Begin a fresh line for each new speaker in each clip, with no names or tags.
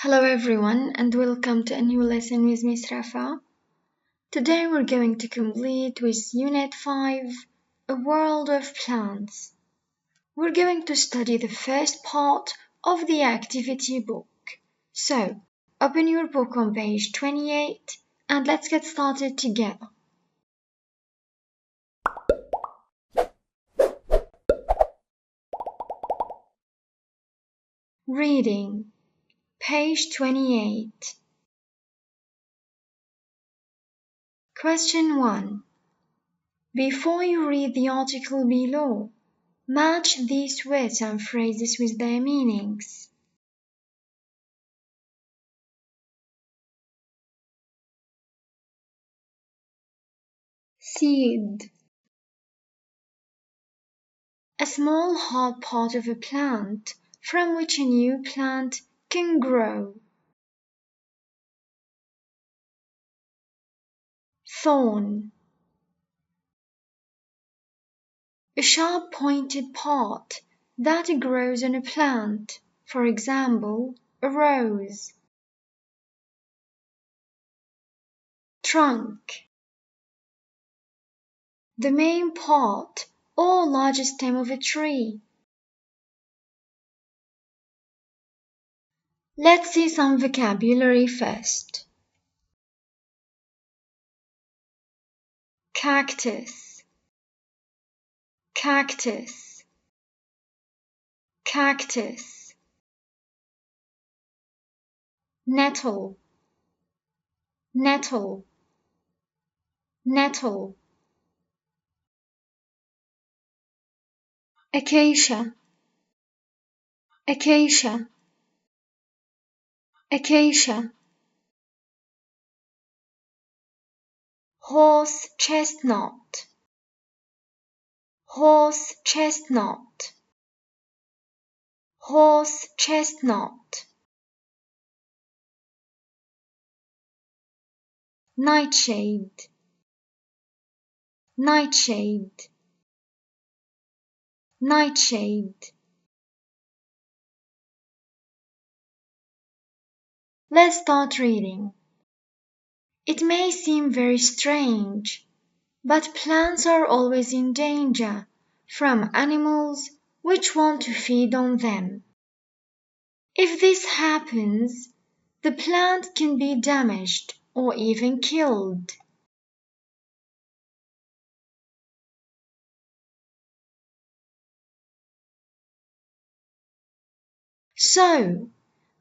Hello everyone and welcome to a new lesson with Miss Rafa. Today we're going to complete with Unit 5, A World of Plants. We're going to study the first part of the activity book. So, open your book on page 28 and let's get started together. Reading, page 28. Question 1. Before you read the article below, match these words and phrases with their meanings. Seed. A small hard part of a plant from which a new plant can grow. Thorn. A sharp pointed part that grows on a plant, for example, a rose. Trunk. The main part or large stem of a tree. Let's see some vocabulary first. Cactus, cactus, cactus. Nettle, nettle, nettle. Acacia, acacia, acacia. Horse chestnut, horse chestnut, horse chestnut. Nightshade, nightshade, nightshade. Let's start reading. It may seem very strange, but plants are always in danger from animals which want to feed on them. If this happens, the plant can be damaged or even killed. So,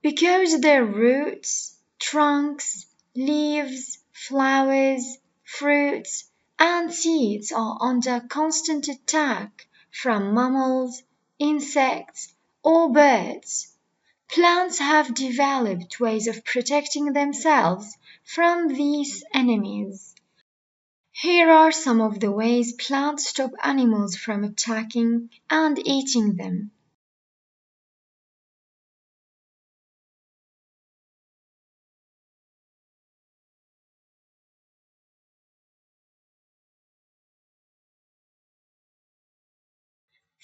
because their roots, trunks, leaves, flowers, fruits, and seeds are under constant attack from mammals, insects, or birds, plants have developed ways of protecting themselves from these enemies. Here are some of the ways plants stop animals from attacking and eating them.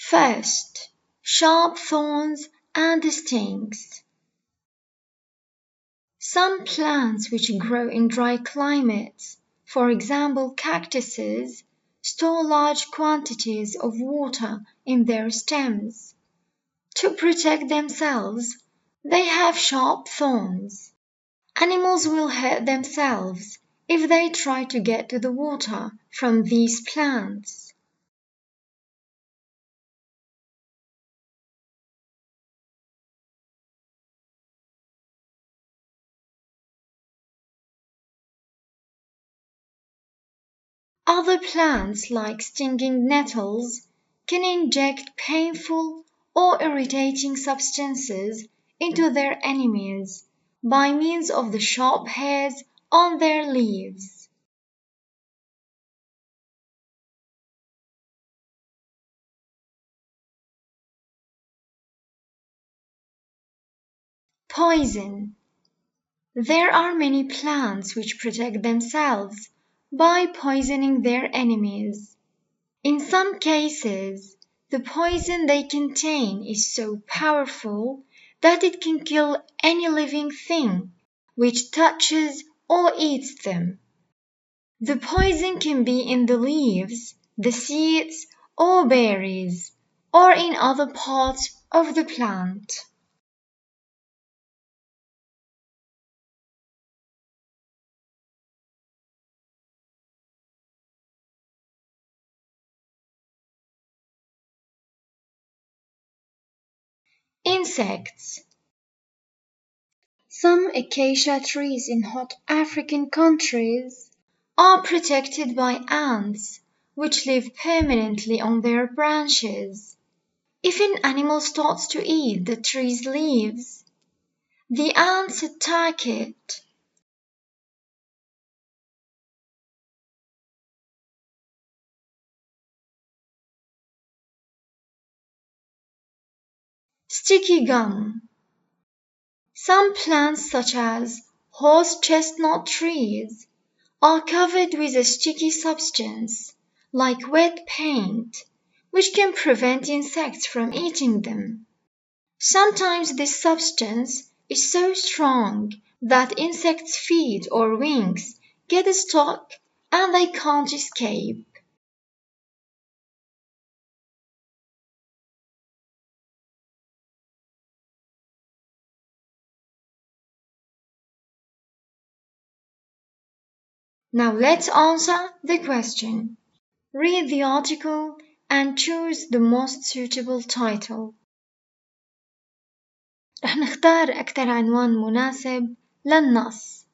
First, sharp thorns and stings. Some plants which grow in dry climates, for example cactuses, store large quantities of water in their stems. To protect themselves, they have sharp thorns. Animals will hurt themselves if they try to get to the water from these plants. Other plants like stinging nettles can inject painful or irritating substances into their enemies by means of the sharp hairs on their leaves. Poison. There are many plants which protect themselves by poisoning their enemies. In some cases, the poison they contain is so powerful that it can kill any living thing which touches or eats them. The poison can be in the leaves, the seeds, or berries, or in other parts of the plant. Insects. Some acacia trees in hot African countries are protected by ants, which live permanently on their branches. If an animal starts to eat the tree's leaves, the ants attack it. Sticky gum. Some plants, such as horse chestnut trees, are covered with a sticky substance, like wet paint, which can prevent insects from eating them. Sometimes this substance is so strong that insects' feet or wings get stuck and they can't escape. Now let's answer the question. Read the article and choose the most suitable title. رح نختار أكتر عنوان مناسب للنص.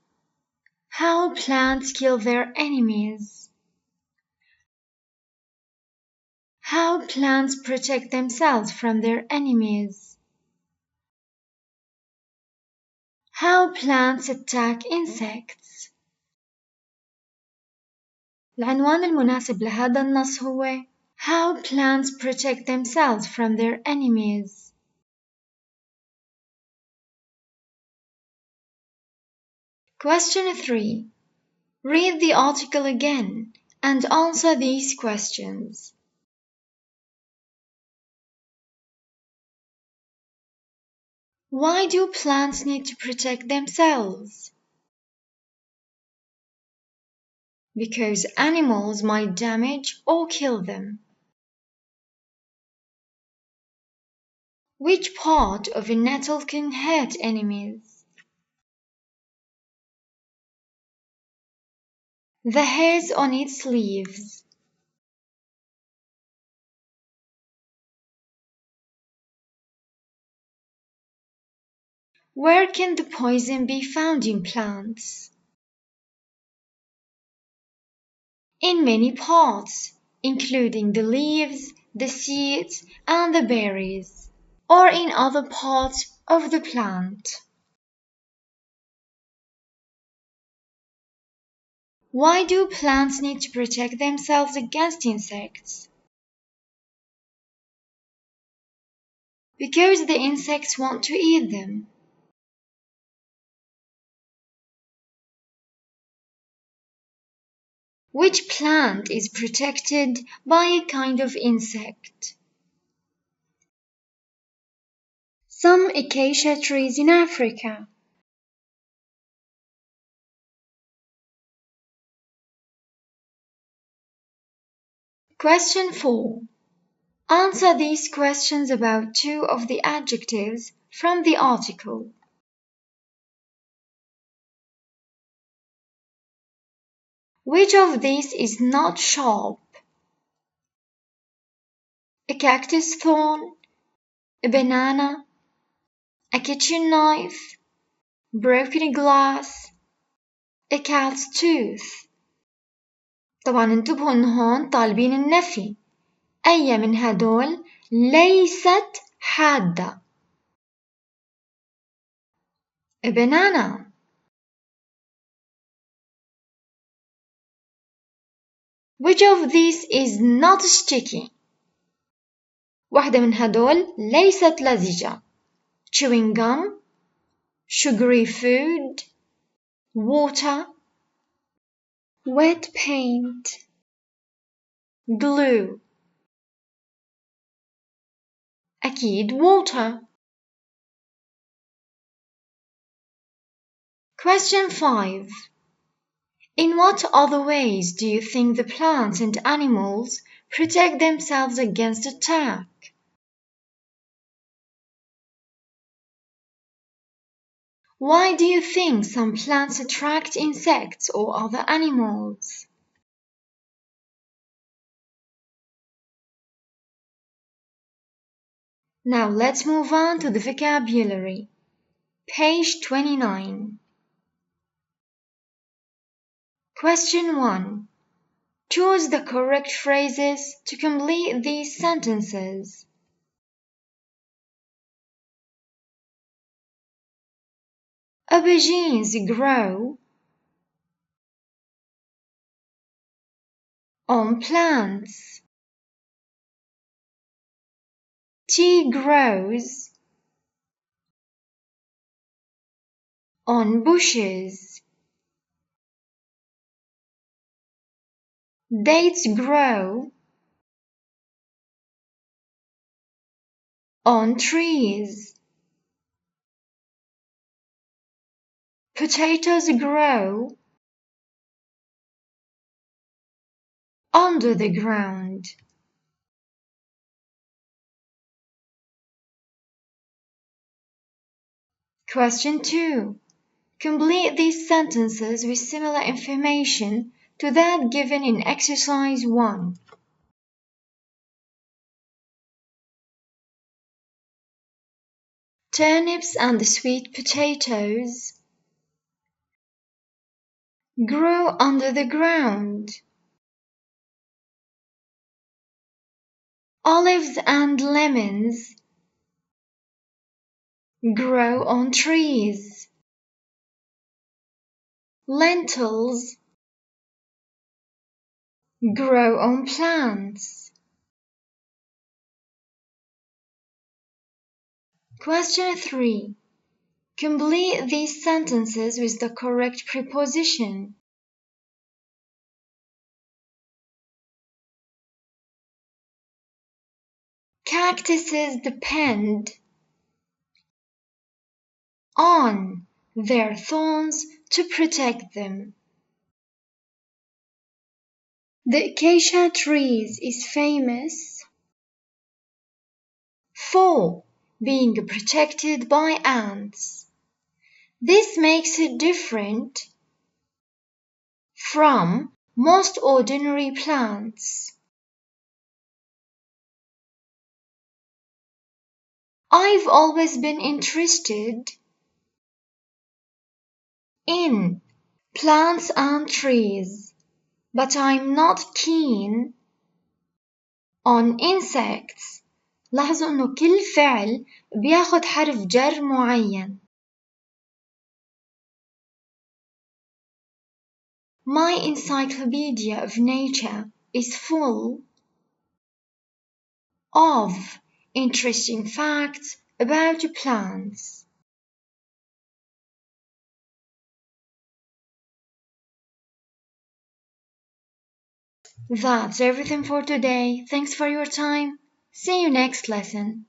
How plants kill their enemies. How plants protect themselves from their enemies. How plants attack insects. العنوان المناسب لهذا النص هو How plants protect themselves from their enemies. Question 3. Read the article again and answer these questions. Why do plants need to protect themselves? Because animals might damage or kill them. Which part of a nettle can hurt enemies? The hairs on its leaves. Where can the poison be found in plants? In many parts, including the leaves, the seeds, and the berries, or in other parts of the plant. Why do plants need to protect themselves against insects? Because the insects want to eat them. Which plant is protected by a kind of insect? Some acacia trees in Africa. Question 4. Answer these questions about two of the adjectives from the article. Which of these is not sharp? A cactus thorn, a banana, a kitchen knife, broken glass, a cat's tooth. طبعا انتبهوا ان هون طالبين النفي. أي من هدول ليست حادة. A banana. Which of these is not sticky? واحدة من هدول ليست لزجة. Chewing gum, sugary food, water, wet paint, glue. أكيد water. Question 5. In what other ways do you think the plants and animals protect themselves against attack? Why do you think some plants attract insects or other animals? Now let's move on to the vocabulary. Page 29. Question 1. Choose the correct phrases to complete these sentences. Aubergines grow on plants. Tea grows on bushes. Dates grow on trees. Potatoes grow under the ground. Question 2. Complete these sentences with similar information to that given in exercise 1. Turnips and the sweet potatoes grow under the ground. Olives and lemons grow on trees. Lentils grow on plants. Question 3. Complete these sentences with the correct preposition. Cactuses depend on their thorns to protect them. The acacia tree is famous for being protected by ants. This makes it different from most ordinary plants. I've always been interested in plants and trees, but I'm not keen on insects. لاحظوا إنه كل فعل بياخد حرف جر معين. My encyclopedia of nature is full of interesting facts about plants. That's everything for today. Thanks for your time. See you next lesson.